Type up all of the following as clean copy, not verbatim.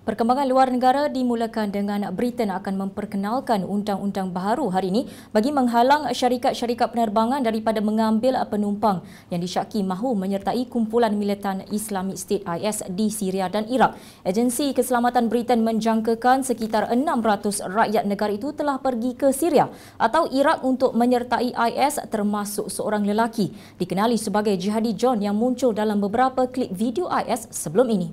Perkembangan luar negara dimulakan dengan Britain akan memperkenalkan undang-undang baharu hari ini bagi menghalang syarikat-syarikat penerbangan daripada mengambil penumpang yang disyaki mahu menyertai kumpulan militan Islamic State IS di Syria dan Iraq. Agensi Keselamatan Britain menjangkakan sekitar 600 rakyat negara itu telah pergi ke Syria atau Iraq untuk menyertai IS, termasuk seorang lelaki dikenali sebagai Jihadi John yang muncul dalam beberapa klip video IS sebelum ini.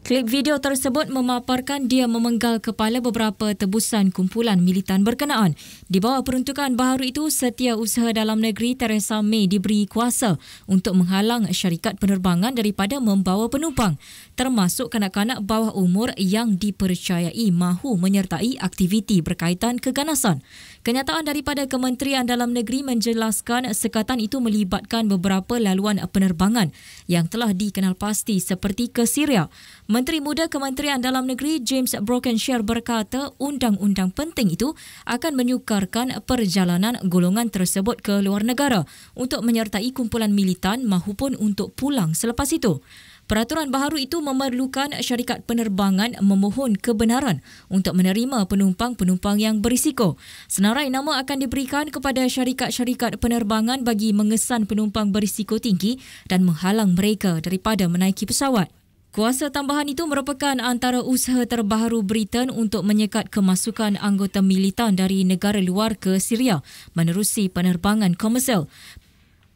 Klip video tersebut memaparkan dia memenggal kepala beberapa tebusan kumpulan militan berkenaan. Di bawah peruntukan baharu itu, Setiausaha Dalam Negeri Theresa May diberi kuasa untuk menghalang syarikat penerbangan daripada membawa penumpang, termasuk kanak-kanak bawah umur yang dipercayai mahu menyertai aktiviti berkaitan keganasan. Kenyataan daripada Kementerian Dalam Negeri menjelaskan sekatan itu melibatkan beberapa laluan penerbangan yang telah dikenal pasti seperti ke Syria. Menteri Muda Kementerian Dalam Negeri James Brockenshire berkata undang-undang penting itu akan menyukarkan perjalanan golongan tersebut ke luar negara untuk menyertai kumpulan militan mahupun untuk pulang selepas itu. Peraturan baharu itu memerlukan syarikat penerbangan memohon kebenaran untuk menerima penumpang-penumpang yang berisiko. Senarai nama akan diberikan kepada syarikat-syarikat penerbangan bagi mengesan penumpang berisiko tinggi dan menghalang mereka daripada menaiki pesawat. Kuasa tambahan itu merupakan antara usaha terbaharu Britain untuk menyekat kemasukan anggota militan dari negara luar ke Syria menerusi penerbangan komersial.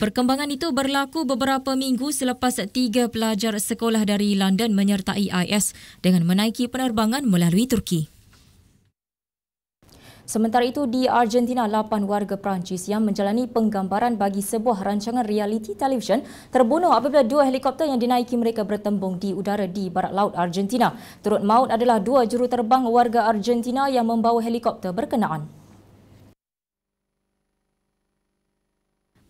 Perkembangan itu berlaku beberapa minggu selepas 3 pelajar sekolah dari London menyertai IS dengan menaiki penerbangan melalui Turki. Sementara itu, di Argentina, 8 warga Perancis yang menjalani penggambaran bagi sebuah rancangan realiti televisyen terbunuh apabila 2 helikopter yang dinaiki mereka bertembung di udara di barat laut Argentina. Turut maut adalah 2 juruterbang warga Argentina yang membawa helikopter berkenaan.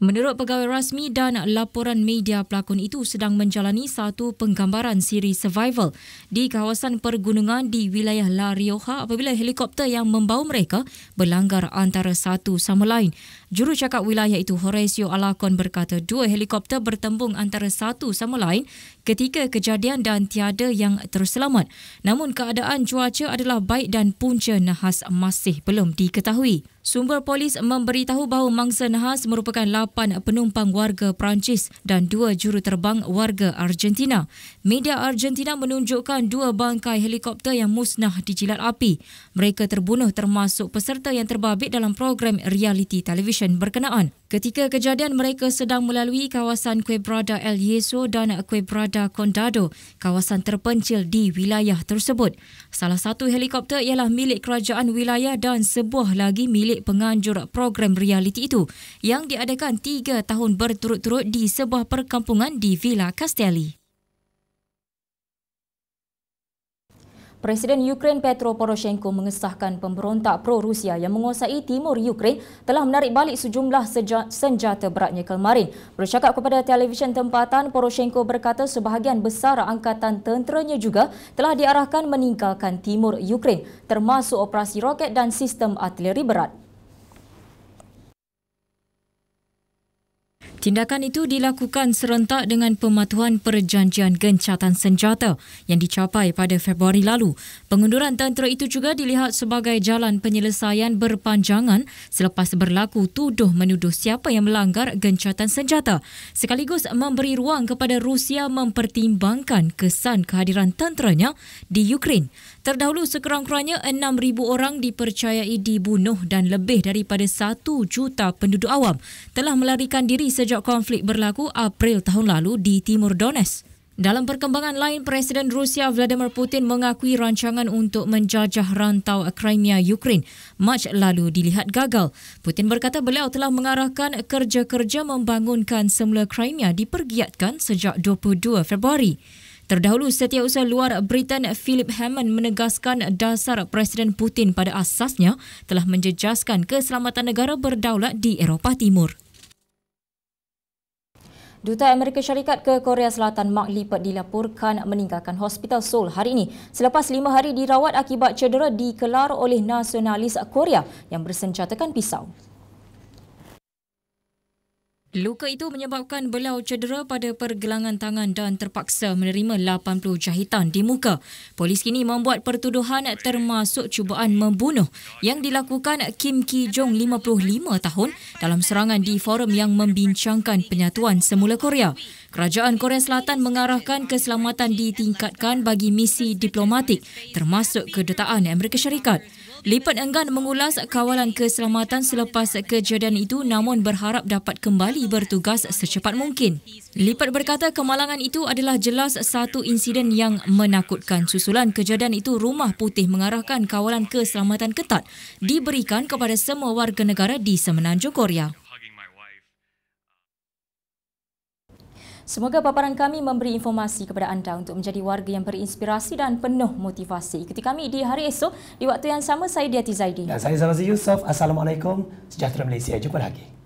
Menurut pegawai rasmi dan laporan media, pelakon itu sedang menjalani satu penggambaran siri survival di kawasan pergunungan di wilayah La Rioja apabila helikopter yang membawa mereka berlanggar antara satu sama lain. Jurucakap wilayah itu Horacio Alarcon berkata 2 helikopter bertembung antara satu sama lain ketika kejadian dan tiada yang terselamat. Namun keadaan cuaca adalah baik dan punca nahas masih belum diketahui. Sumber polis memberitahu bahawa mangsa nahas merupakan 8 penumpang warga Perancis dan 2 juruterbang warga Argentina. Media Argentina menunjukkan 2 bangkai helikopter yang musnah dijilat api. Mereka terbunuh termasuk peserta yang terbabit dalam program realiti televisyen berkenaan. Ketika kejadian, mereka sedang melalui kawasan Quebrada El Yeso dan Quebrada Condado, kawasan terpencil di wilayah tersebut. Salah satu helikopter ialah milik kerajaan wilayah dan sebuah lagi milik penganjur program realiti itu yang diadakan 3 tahun berturut-turut di sebuah perkampungan di Villa Castelli. Presiden Ukraine Petro Poroshenko mengesahkan pemberontak pro-Rusia yang menguasai timur Ukraine telah menarik balik sejumlah senjata beratnya kemarin. Bercakap kepada televisyen tempatan, Poroshenko berkata sebahagian besar angkatan tenteranya juga telah diarahkan meninggalkan timur Ukraine, termasuk operasi roket dan sistem artileri berat. Tindakan itu dilakukan serentak dengan pematuhan perjanjian gencatan senjata yang dicapai pada Februari lalu. Pengunduran tentera itu juga dilihat sebagai jalan penyelesaian berpanjangan selepas berlaku tuduh-menuduh siapa yang melanggar gencatan senjata, sekaligus memberi ruang kepada Rusia mempertimbangkan kesan kehadiran tenteranya di Ukraine. Terdahulu sekurang-kurangnya 6,000 orang dipercayai dibunuh dan lebih daripada 1 juta penduduk awam telah melarikan diri sejak konflik berlaku April tahun lalu di Timur Donetsk. Dalam perkembangan lain, Presiden Rusia Vladimir Putin mengakui rancangan untuk menjajah rantau Crimea Ukraine Mac lalu dilihat gagal. Putin berkata beliau telah mengarahkan kerja-kerja membangunkan semula Crimea dipergiatkan sejak 22 Februari. Terdahulu, Setiausaha Luar Britain Philip Hammond menegaskan dasar Presiden Putin pada asasnya telah menjejaskan keselamatan negara berdaulat di Eropah Timur. Duta Amerika Syarikat ke Korea Selatan Mark Lippert dilaporkan meninggalkan Hospital Seoul hari ini selepas 5 hari dirawat akibat cedera dikelar oleh nasionalis Korea yang bersenjatakan pisau. Luka itu menyebabkan beliau cedera pada pergelangan tangan dan terpaksa menerima 80 jahitan di muka. Polis kini membuat pertuduhan termasuk cubaan membunuh yang dilakukan Kim Ki Jong 55 tahun dalam serangan di forum yang membincangkan penyatuan semula Korea. Kerajaan Korea Selatan mengarahkan keselamatan ditingkatkan bagi misi diplomatik termasuk kedutaan Amerika Syarikat. Lipat enggan mengulas kawalan keselamatan selepas kejadian itu namun berharap dapat kembali bertugas secepat mungkin. Lipat berkata kemalangan itu adalah jelas satu insiden yang menakutkan. Susulan kejadian itu, Rumah Putih mengarahkan kawalan keselamatan ketat diberikan kepada semua warga negara di Semenanjung Korea. Semoga paparan kami memberi informasi kepada anda untuk menjadi warga yang berinspirasi dan penuh motivasi. Ikuti kami di hari esok di waktu yang sama. Saya Diati Zaidi. Dan saya Zalazi Yusof. Assalamualaikum. Sejahtera Malaysia. Jumpa lagi.